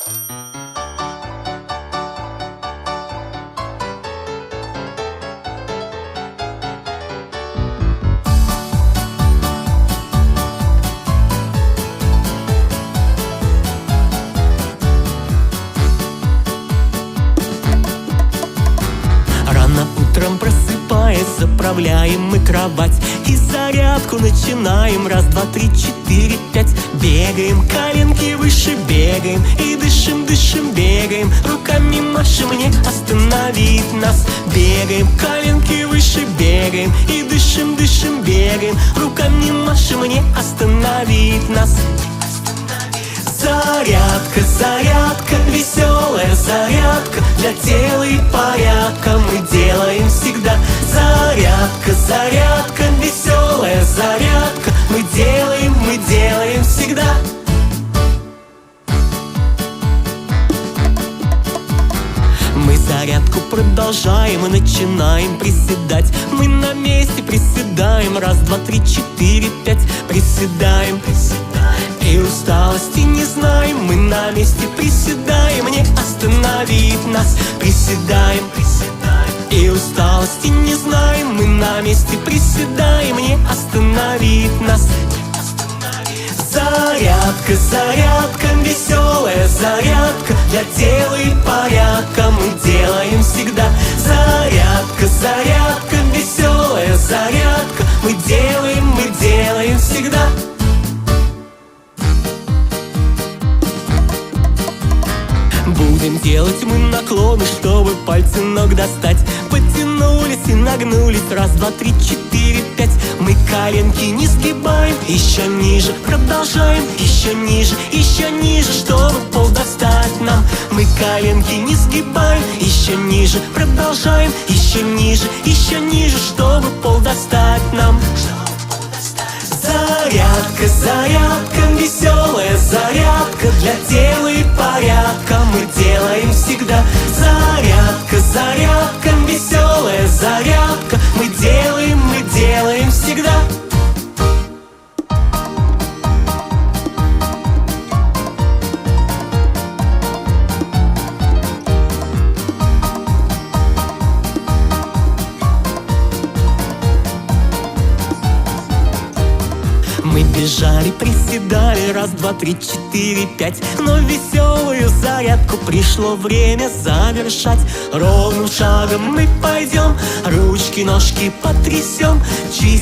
Рано утром просыпаясь, заправляем мы кровать и зарядку начинаем. Раз, два, три, четыре, пять. Бегаем, коленки выше, бегаем и дышим, дышим, бегаем. Руками машем, не остановить нас. Бегаем, коленки выше, бегаем и дышим, дышим, бегаем. Руками машем, не остановить нас. Зарядка, зарядка, веселая зарядка для тела и порядка мы делаем всегда. Зарядка, зарядка, веселая зарядка мы делаем всегда. Мы зарядку продолжаем и начинаем приседать. Мы на месте приседаем. Раз, два, три, четыре, пять. Приседаем, и усталости не знаем. Мы на месте приседаем, не остановить нас. Приседаем, и усталости не знаем. Мы на месте приседаем, не остановить нас. Зарядка, зарядка, веселая зарядка для тела и порядка мы делаем всегда. Зарядка, зарядка, веселая зарядка мы делаем всегда. Будем делать мы наклоны, чтобы пальцы ног достать. Потянулись и нагнулись. Раз, два, три, четыре, пять. Мы коленки не сгибаем. Еще ниже продолжаем. Еще ниже, чтобы пол достать нам. Мы коленки не сгибаем. Еще ниже продолжаем. Еще ниже, чтобы пол достать нам. Зарядка, зарядка, веселая зарядка для тела и порядка мы делаем всегда. Зарядка, зарядка, веселая зарядка мы делаем всегда. Мы бежали, приседали, раз, два, три, четыре, пять. Но веселую зарядку пришло время завершать. Ровным шагом мы пойдем, ручки, ножки потрясем.